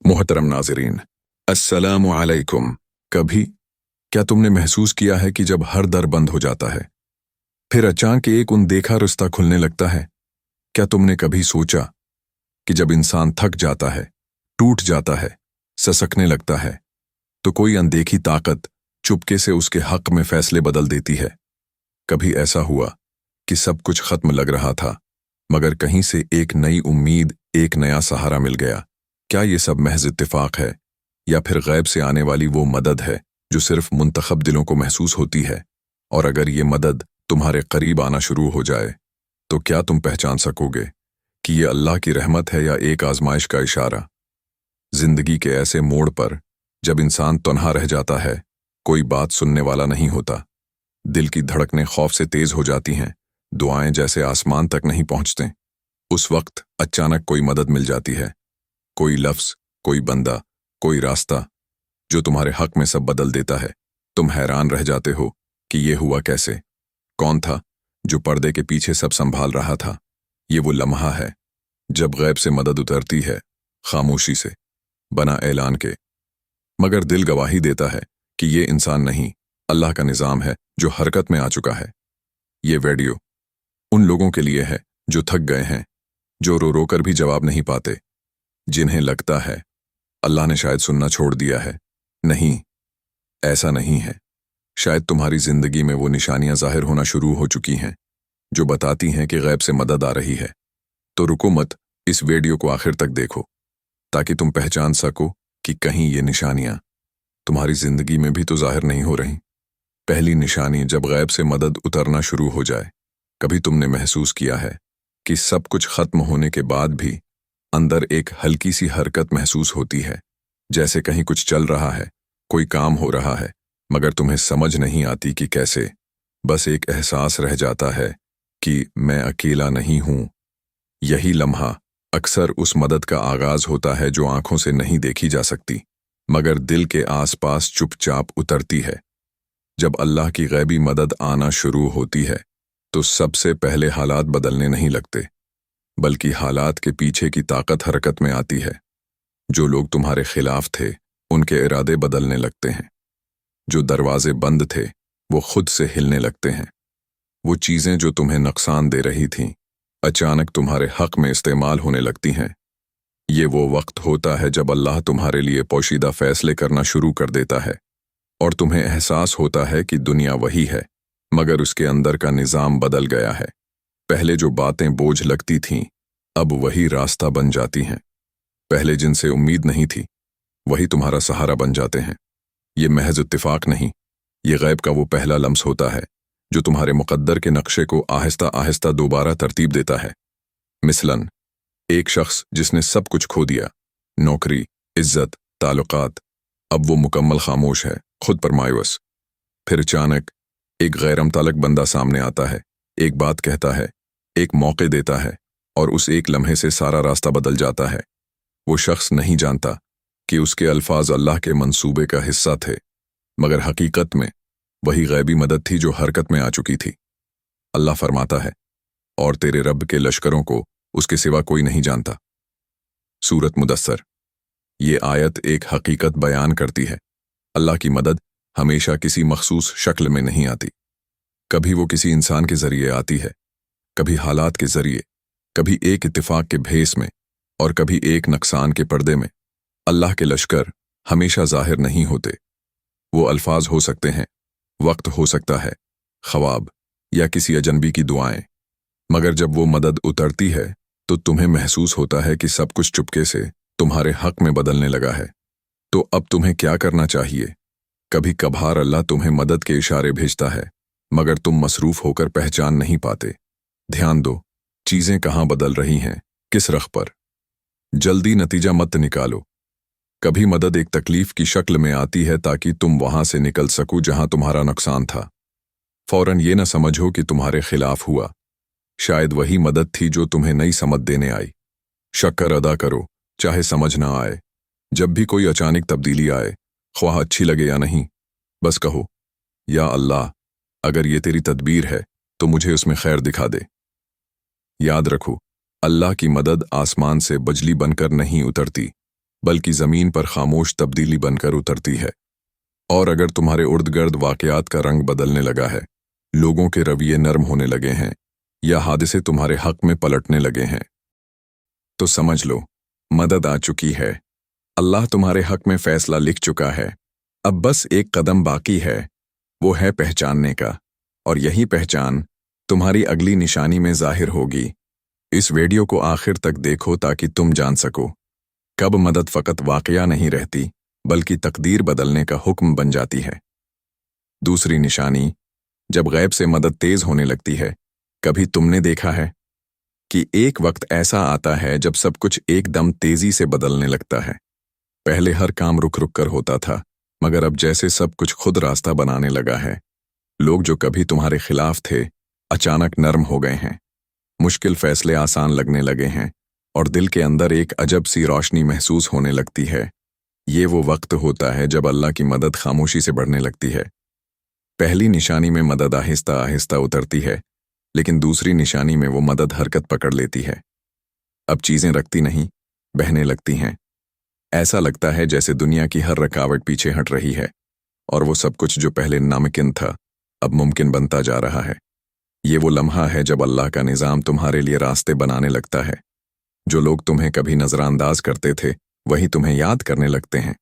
मोहतरम नाज़रीन, अस्सलामु अलैकुम। कभी क्या तुमने महसूस किया है कि जब हर दर बंद हो जाता है फिर अचानक एक अनदेखा रास्ता खुलने लगता है? क्या तुमने कभी सोचा कि जब इंसान थक जाता है, टूट जाता है, ससकने लगता है, तो कोई अनदेखी ताकत चुपके से उसके हक में फैसले बदल देती है? कभी ऐसा हुआ कि सब कुछ खत्म लग रहा था, मगर कहीं से एक नई उम्मीद, एक नया सहारा मिल गया? क्या ये सब महज इत्तेफाक है या फिर गैब से आने वाली वो मदद है जो सिर्फ मुंतखब दिलों को महसूस होती है? और अगर ये मदद तुम्हारे करीब आना शुरू हो जाए तो क्या तुम पहचान सकोगे कि ये अल्लाह की रहमत है या एक आजमाइश का इशारा? जिंदगी के ऐसे मोड़ पर जब इंसान तन्हा रह जाता है, कोई बात सुनने वाला नहीं होता, दिल की धड़कनें खौफ से तेज हो जाती हैं, दुआएं जैसे आसमान तक नहीं पहुंचते, उस वक्त अचानक कोई मदद मिल जाती है। कोई लफ्ज, कोई बंदा, कोई रास्ता जो तुम्हारे हक में सब बदल देता है। तुम हैरान रह जाते हो कि ये हुआ कैसे? कौन था जो पर्दे के पीछे सब संभाल रहा था? ये वो लम्हा है जब गैब से मदद उतरती है, खामोशी से, बना ऐलान के, मगर दिल गवाही देता है कि ये इंसान नहीं, अल्लाह का निज़ाम है जो हरकत में आ चुका है। ये वीडियो उन लोगों के लिए है जो थक गए हैं, जो रो रो कर भी जवाब नहीं पाते, जिन्हें लगता है अल्लाह ने शायद सुनना छोड़ दिया है। नहीं, ऐसा नहीं है। शायद तुम्हारी जिंदगी में वो निशानियां जाहिर होना शुरू हो चुकी हैं जो बताती हैं कि गैब से मदद आ रही है। तो रुको मत, इस वीडियो को आखिर तक देखो ताकि तुम पहचान सको कि कहीं ये निशानियां तुम्हारी जिंदगी में भी तो जाहिर नहीं हो रही। पहली निशानी, जब गैब से मदद उतरना शुरू हो जाए। कभी तुमने महसूस किया है कि सब कुछ खत्म होने के बाद भी अंदर एक हल्की सी हरकत महसूस होती है, जैसे कहीं कुछ चल रहा है, कोई काम हो रहा है, मगर तुम्हें समझ नहीं आती कि कैसे? बस एक एहसास रह जाता है कि मैं अकेला नहीं हूं। यही लम्हा अक्सर उस मदद का आगाज होता है जो आंखों से नहीं देखी जा सकती, मगर दिल के आसपास चुपचाप उतरती है। जब अल्लाह की गैबी मदद आना शुरू होती है तो सबसे पहले हालात बदलने नहीं लगते, बल्कि हालात के पीछे की ताकत हरकत में आती है। जो लोग तुम्हारे खिलाफ थे उनके इरादे बदलने लगते हैं, जो दरवाजे बंद थे वो खुद से हिलने लगते हैं। वो चीजें जो तुम्हें नुकसान दे रही थीं अचानक तुम्हारे हक में इस्तेमाल होने लगती हैं। ये वो वक्त होता है जब अल्लाह तुम्हारे लिए पोशीदा फैसले करना शुरू कर देता है और तुम्हें एहसास होता है कि दुनिया वही है, मगर उसके अंदर का निज़ाम बदल गया है। पहले जो बातें बोझ लगती थीं अब वही रास्ता बन जाती हैं। पहले जिनसे उम्मीद नहीं थी वही तुम्हारा सहारा बन जाते हैं। ये महज इत्तेफाक नहीं, ये गैब का वो पहला लम्स होता है जो तुम्हारे मुकद्दर के नक्शे को आहिस्ता आहिस्ता दोबारा तरतीब देता है। मिसलन एक शख्स जिसने सब कुछ खो दिया, नौकरी, इज्जत, ताल्लुकात, अब वो मुकम्मल खामोश है, खुद पर मायूस। फिर अचानक एक गैरमुतल्लक बंदा सामने आता है, एक बात कहता है, एक मौके देता है और उस एक लम्हे से सारा रास्ता बदल जाता है। वो शख्स नहीं जानता कि उसके अल्फाज अल्लाह के मंसूबे का हिस्सा थे, मगर हकीकत में वही गैबी मदद थी जो हरकत में आ चुकी थी। अल्लाह फरमाता है, और तेरे रब के लश्करों को उसके सिवा कोई नहीं जानता। सूरत मुदस्सर। ये आयत एक हकीकत बयान करती है, अल्लाह की मदद हमेशा किसी मखसूस शक्ल में नहीं आती। कभी वो किसी इंसान के जरिए आती है, कभी हालात के जरिए, कभी एक इत्तेफाक के भेस में और कभी एक नुकसान के पर्दे में। अल्लाह के लश्कर हमेशा जाहिर नहीं होते। वो अल्फाज हो सकते हैं, वक्त हो सकता है, ख्वाब या किसी अजनबी की दुआएं, मगर जब वो मदद उतरती है तो तुम्हें महसूस होता है कि सब कुछ चुपके से तुम्हारे हक में बदलने लगा है। तो अब तुम्हें क्या करना चाहिए? कभी कभार अल्लाह तुम्हें मदद के इशारे भेजता है, मगर तुम मसरूफ होकर पहचान नहीं पाते। ध्यान दो, चीजें कहाँ बदल रही हैं, किस रख पर। जल्दी नतीजा मत निकालो। कभी मदद एक तकलीफ की शक्ल में आती है ताकि तुम वहां से निकल सको जहां तुम्हारा नुकसान था। फौरन ये न समझो कि तुम्हारे खिलाफ हुआ, शायद वही मदद थी जो तुम्हें नई समझ देने आई। शक्र अदा करो, चाहे समझ ना आए। जब भी कोई अचानक तब्दीली आए, ख्वाह अच्छी लगे या नहीं, बस कहो, या अल्लाह, अगर ये तेरी तदबीर है तो मुझे उसमें खैर दिखा दे। याद रखो, अल्लाह की मदद आसमान से बिजली बनकर नहीं उतरती, बल्कि ज़मीन पर खामोश तब्दीली बनकर उतरती है। और अगर तुम्हारे उर्द-गर्द वाक़यात का रंग बदलने लगा है, लोगों के रवैये नरम होने लगे हैं या हादसे तुम्हारे हक़ में पलटने लगे हैं, तो समझ लो, मदद आ चुकी है। अल्लाह तुम्हारे हक़ में फ़ैसला लिख चुका है। अब बस एक कदम बाकी है, वो है पहचानने का, और यही पहचान तुम्हारी अगली निशानी में ज़ाहिर होगी। इस वीडियो को आखिर तक देखो ताकि तुम जान सको कब मदद फ़कत वाक़या नहीं रहती, बल्कि तकदीर बदलने का हुक्म बन जाती है। दूसरी निशानी, जब गैब से मदद तेज़ होने लगती है। कभी तुमने देखा है कि एक वक्त ऐसा आता है जब सब कुछ एकदम तेज़ी से बदलने लगता है। पहले हर काम रुक रुक कर होता था, मगर अब जैसे सब कुछ खुद रास्ता बनाने लगा है। लोग जो कभी तुम्हारे खिलाफ थे, अचानक नरम हो गए हैं। मुश्किल फैसले आसान लगने लगे हैं, और दिल के अंदर एक अजब सी रोशनी महसूस होने लगती है। ये वो वक्त होता है जब अल्लाह की मदद खामोशी से बढ़ने लगती है। पहली निशानी में मदद आहिस्ता आहिस्ता उतरती है, लेकिन दूसरी निशानी में वो मदद हरकत पकड़ लेती है। अब चीज़ें रखती नहीं, बहने लगती हैं। ऐसा लगता है जैसे दुनिया की हर रुकावट पीछे हट रही है, और वो सब कुछ जो पहले नामुमकिन था, अब मुमकिन बनता जा रहा है। ये वो लम्हा है जब अल्लाह का निज़ाम तुम्हारे लिए रास्ते बनाने लगता है। जो लोग तुम्हें कभी नज़रअंदाज करते थे, वही तुम्हें याद करने लगते हैं।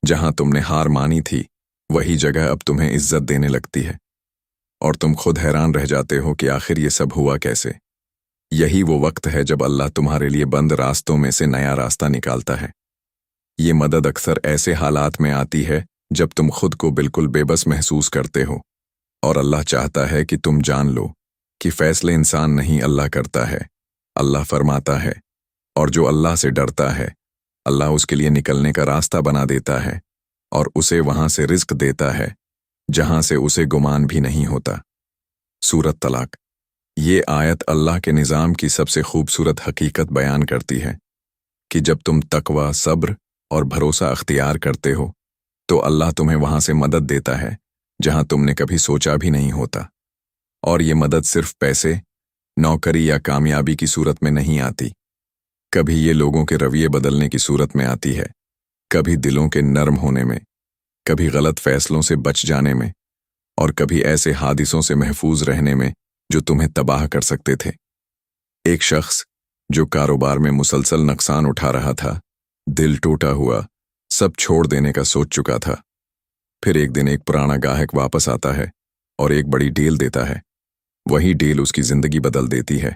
जहां तुमने हार मानी थी, वही जगह अब तुम्हें इज्जत देने लगती है, और तुम खुद हैरान रह जाते हो कि आखिर ये सब हुआ कैसे। यही वो वक्त है जब अल्लाह तुम्हारे लिए बंद रास्तों में से नया रास्ता निकालता है। ये मदद अक्सर ऐसे हालात में आती है जब तुम खुद को बिल्कुल बेबस महसूस करते हो, और अल्लाह चाहता है कि तुम जान लो कि फैसले इंसान नहीं, अल्लाह करता है। अल्लाह फरमाता है, और जो अल्लाह से डरता है, अल्लाह उसके लिए निकलने का रास्ता बना देता है, और उसे वहां से रिज़्क देता है जहां से उसे गुमान भी नहीं होता। सूरत तलाक। ये आयत अल्लाह के निज़ाम की सबसे खूबसूरत हकीकत बयान करती है कि जब तुम तकवा, सब्र और भरोसा अख्तियार करते हो, तो अल्लाह तुम्हें वहां से मदद देता है जहां तुमने कभी सोचा भी नहीं होता। और ये मदद सिर्फ पैसे, नौकरी या कामयाबी की सूरत में नहीं आती। कभी ये लोगों के रवैये बदलने की सूरत में आती है, कभी दिलों के नरम होने में, कभी गलत फैसलों से बच जाने में, और कभी ऐसे हादिसों से महफूज रहने में जो तुम्हें तबाह कर सकते थे। एक शख्स जो कारोबार में मुसलसल नुकसान उठा रहा था, दिल टूटा हुआ, सब छोड़ देने का सोच चुका था। फिर एक दिन एक पुराना गाहक वापस आता है और एक बड़ी डील देता है। वही डील उसकी जिंदगी बदल देती है।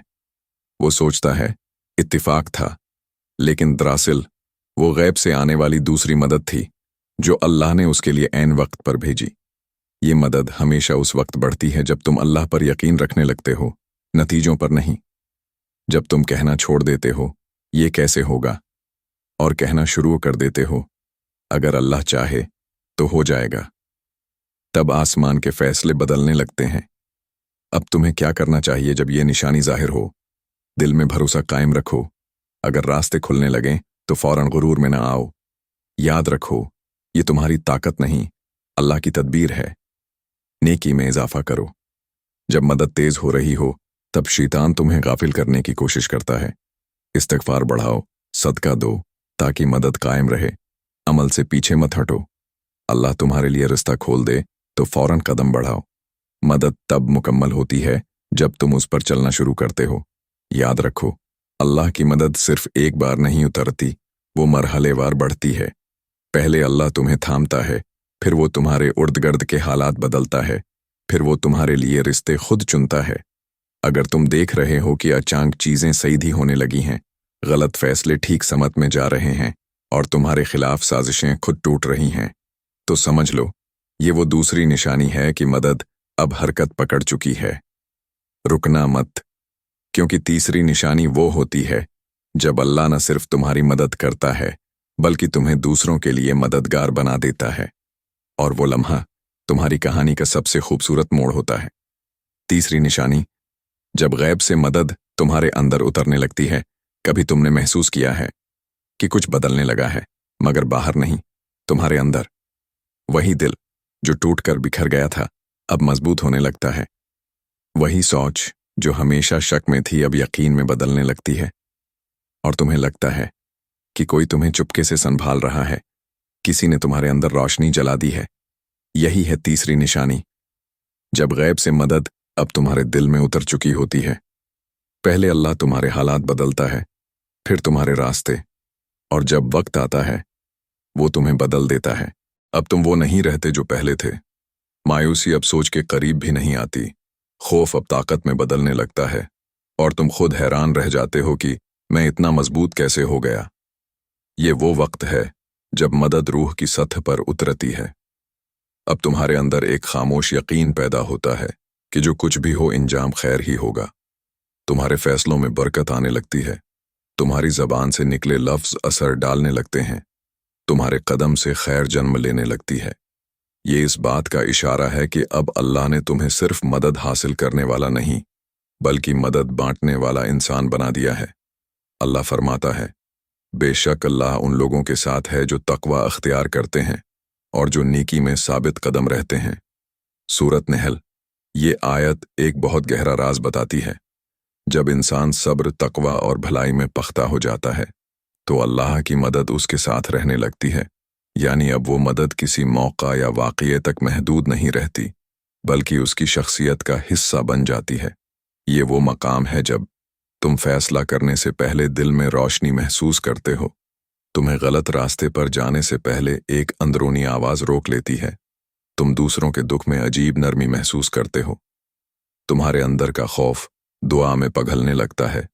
वो सोचता है इत्तिफाक था, लेकिन दरअसल वो गैब से आने वाली दूसरी मदद थी जो अल्लाह ने उसके लिए ऐन वक्त पर भेजी। ये मदद हमेशा उस वक्त बढ़ती है जब तुम अल्लाह पर यकीन रखने लगते हो, नतीजों पर नहीं। जब तुम कहना छोड़ देते हो, ये कैसे होगा, और कहना शुरू कर देते हो, अगर अल्लाह चाहे तो हो जाएगा। तब आसमान के फैसले बदलने लगते हैं। अब तुम्हें क्या करना चाहिए जब ये निशानी जाहिर हो? दिल में भरोसा कायम रखो। अगर रास्ते खुलने लगें तो फौरन गुरूर में ना आओ। याद रखो, ये तुम्हारी ताकत नहीं, अल्लाह की तदबीर है। नेकी में इजाफा करो। जब मदद तेज हो रही हो, तब शैतान तुम्हें गाफिल करने की कोशिश करता है। इस्तिग़फ़ार बढ़ाओ, सदका दो, ताकि मदद कायम रहे। अमल से पीछे मत हटो। अल्लाह तुम्हारे लिए रास्ता खोल दे तो फौरन कदम बढ़ाओ। मदद तब मुकम्मल होती है जब तुम उस पर चलना शुरू करते हो। याद रखो, अल्लाह की मदद सिर्फ एक बार नहीं उतरती, वो मरहलेवार बढ़ती है। पहले अल्लाह तुम्हें थामता है, फिर वो तुम्हारे उर्द-गर्द के हालात बदलता है, फिर वो तुम्हारे लिए रिश्ते खुद चुनता है। अगर तुम देख रहे हो कि अचानक चीज़ें सीधी होने लगी हैं, गलत फैसले ठीक समत में जा रहे हैं, और तुम्हारे खिलाफ साजिशें खुद टूट रही हैं, तो समझ लो, ये वो दूसरी निशानी है कि मदद अब हरकत पकड़ चुकी है। रुकना मत, क्योंकि तीसरी निशानी वो होती है जब अल्लाह न सिर्फ तुम्हारी मदद करता है, बल्कि तुम्हें दूसरों के लिए मददगार बना देता है। और वो लम्हा तुम्हारी कहानी का सबसे खूबसूरत मोड़ होता है। तीसरी निशानी, जब गैब से मदद तुम्हारे अंदर उतरने लगती है। कभी तुमने महसूस किया है कि कुछ बदलने लगा है, मगर बाहर नहीं, तुम्हारे अंदर। वही दिल जो टूटकर बिखर गया था, अब मजबूत होने लगता है। वही सोच जो हमेशा शक में थी, अब यकीन में बदलने लगती है। और तुम्हें लगता है कि कोई तुम्हें चुपके से संभाल रहा है, किसी ने तुम्हारे अंदर रोशनी जला दी है। यही है तीसरी निशानी, जब गैब से मदद अब तुम्हारे दिल में उतर चुकी होती है। पहले अल्लाह तुम्हारे हालात बदलता है, फिर तुम्हारे रास्ते, और जब वक्त आता है वो तुम्हें बदल देता है। अब तुम वो नहीं रहते जो पहले थे। मायूसी अब सोच के करीब भी नहीं आती, खौफ अब ताकत में बदलने लगता है, और तुम खुद हैरान रह जाते हो कि मैं इतना मजबूत कैसे हो गया। ये वो वक्त है जब मदद रूह की सतह पर उतरती है। अब तुम्हारे अंदर एक खामोश यकीन पैदा होता है कि जो कुछ भी हो इंजाम खैर ही होगा। तुम्हारे फैसलों में बरकत आने लगती है, तुम्हारी जबान से निकले लफ्ज असर डालने लगते हैं, तुम्हारे कदम से खैर जन्म लेने लगती है। ये इस बात का इशारा है कि अब अल्लाह ने तुम्हें सिर्फ मदद हासिल करने वाला नहीं, बल्कि मदद बांटने वाला इंसान बना दिया है। अल्लाह फरमाता है, बेशक अल्लाह उन लोगों के साथ है जो तकवा अख्तियार करते हैं और जो नेकी में साबित कदम रहते हैं। सूरत नहल। ये आयत एक बहुत गहरा राज बताती है। जब इंसान सब्र, तकवा और भलाई में पख्ता हो जाता है तो अल्लाह की मदद उसके साथ रहने लगती है। यानी अब वो मदद किसी मौका या वाक़ये तक महदूद नहीं रहती, बल्कि उसकी शख्सियत का हिस्सा बन जाती है। ये वो मकाम है जब तुम फैसला करने से पहले दिल में रोशनी महसूस करते हो। तुम्हें गलत रास्ते पर जाने से पहले एक अंदरूनी आवाज़ रोक लेती है। तुम दूसरों के दुख में अजीब नरमी महसूस करते हो। तुम्हारे अंदर का खौफ दुआ में पिघलने लगता है।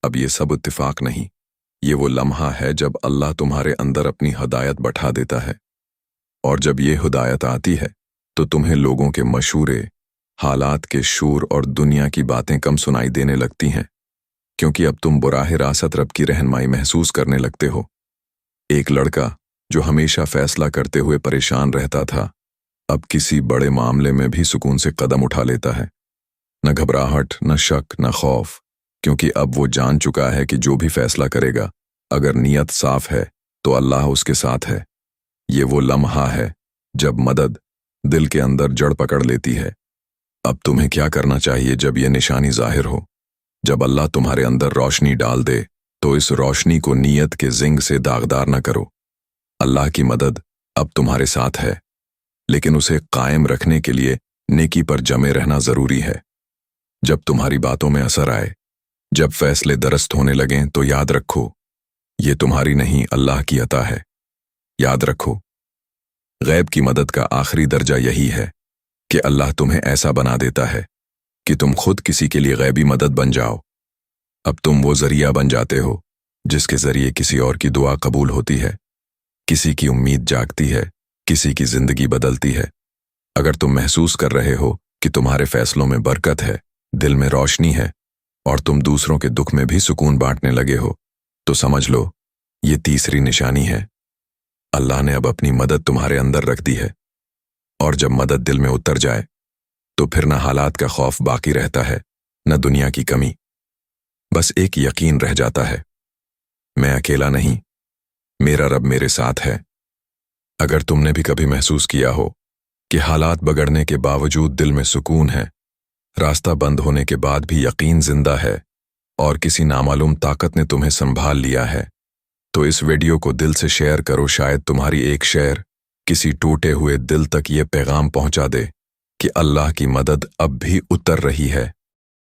अब ये सब इत्तिफाक नहीं, ये वो लम्हा है जब अल्लाह तुम्हारे अंदर अपनी हिदायत बैठा देता है। और जब ये हिदायत आती है तो तुम्हें लोगों के मशूरे, हालात के शूर और दुनिया की बातें कम सुनाई देने लगती हैं, क्योंकि अब तुम बुराह रासत रब की रहनुमाई महसूस करने लगते हो। एक लड़का जो हमेशा फैसला करते हुए परेशान रहता था, अब किसी बड़े मामले में भी सुकून से कदम उठा लेता है। न घबराहट, न शक, न खौफ, क्योंकि अब वो जान चुका है कि जो भी फैसला करेगा, अगर नीयत साफ है तो अल्लाह उसके साथ है। ये वो लम्हा है जब मदद दिल के अंदर जड़ पकड़ लेती है। अब तुम्हें क्या करना चाहिए जब ये निशानी जाहिर हो? जब अल्लाह तुम्हारे अंदर रोशनी डाल दे तो इस रोशनी को नीयत के जिंग से दागदार न करो। अल्लाह की मदद अब तुम्हारे साथ है, लेकिन उसे कायम रखने के लिए नेकी पर जमे रहना जरूरी है। जब तुम्हारी बातों में असर आए, जब फैसले दरस्त होने लगें, तो याद रखो, ये तुम्हारी नहीं अल्लाह की अता है। याद रखो, गैब की मदद का आखिरी दर्जा यही है कि अल्लाह तुम्हें ऐसा बना देता है कि तुम खुद किसी के लिए गैबी मदद बन जाओ। अब तुम वो जरिया बन जाते हो जिसके जरिए किसी और की दुआ कबूल होती है, किसी की उम्मीद जागती है, किसी की जिंदगी बदलती है। अगर तुम महसूस कर रहे हो कि तुम्हारे फैसलों में बरकत है, दिल में रोशनी है और तुम दूसरों के दुख में भी सुकून बांटने लगे हो, तो समझ लो ये तीसरी निशानी है। अल्लाह ने अब अपनी मदद तुम्हारे अंदर रख दी है। और जब मदद दिल में उतर जाए तो फिर न हालात का खौफ बाकी रहता है, न दुनिया की कमी। बस एक यकीन रह जाता है, मैं अकेला नहीं, मेरा रब मेरे साथ है। अगर तुमने भी कभी महसूस किया हो कि हालात बिगड़ने के बावजूद दिल में सुकून है, रास्ता बंद होने के बाद भी यकीन जिंदा है और किसी नामालूम ताकत ने तुम्हें संभाल लिया है, तो इस वीडियो को दिल से शेयर करो। शायद तुम्हारी एक शेयर किसी टूटे हुए दिल तक ये पैगाम पहुंचा दे कि अल्लाह की मदद अब भी उतर रही है।